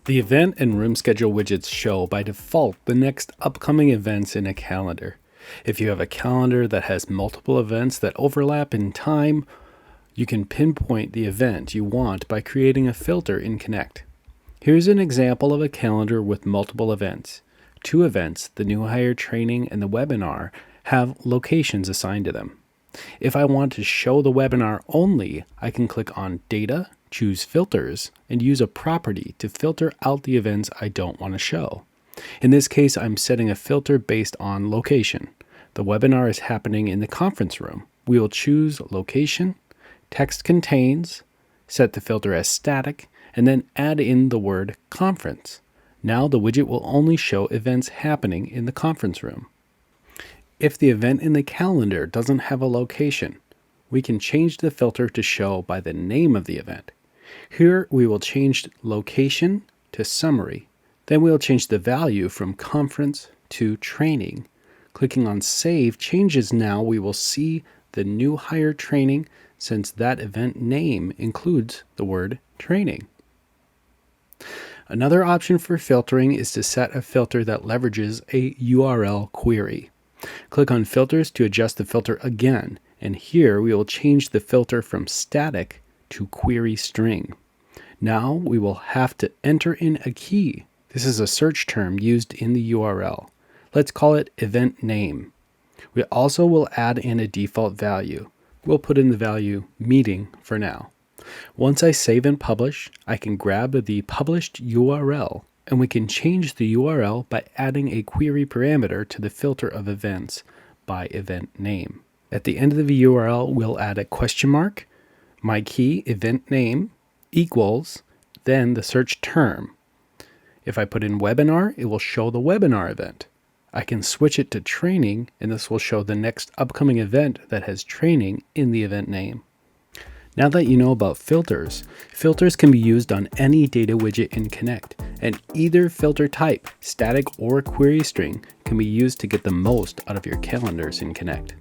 The event and room schedule widgets show by default the next upcoming events in a calendar. If you have a calendar that has multiple events that overlap in time, you can pinpoint the event you want by creating a filter in Connect. Here's an example of a calendar with multiple events. Two events, the new hire training and the webinar, have locations assigned to them. If I want to show the webinar only, I can click on Data, choose Filters, and use a property to filter out the events I don't want to show. In this case, I'm setting a filter based on location. The webinar is happening in the conference room. We will choose Location, Text Contains, set the filter as Static, and then add in the word Conference. Now the widget will only show events happening in the conference room. If the event in the calendar doesn't have a location, we can change the filter to show by the name of the event. Here we will change location to summary. Then we'll change the value from conference to training. Clicking on Save changes now we will see the new hire training since that event name includes the word training. Another option for filtering is to set a filter that leverages a URL query. Click on Filters to adjust the filter again, and here we will change the filter from static to query string. Now we will have to enter in a key. This is a search term used in the URL. Let's call it event name. We also will add in a default value. We'll put in the value meeting for now. Once I save and publish, I can grab the published URL, and we can change the URL by adding a query parameter to the filter of events by event name. At the end of the URL, we'll add a question mark, my key event name equals, then the search term. If I put in webinar, it will show the webinar event. I can switch it to training, and this will show the next upcoming event that has training in the event name. Now that you know about filters, filters can be used on any data widget in Connect, and either filter type, static or query string, can be used to get the most out of your calendars in Connect.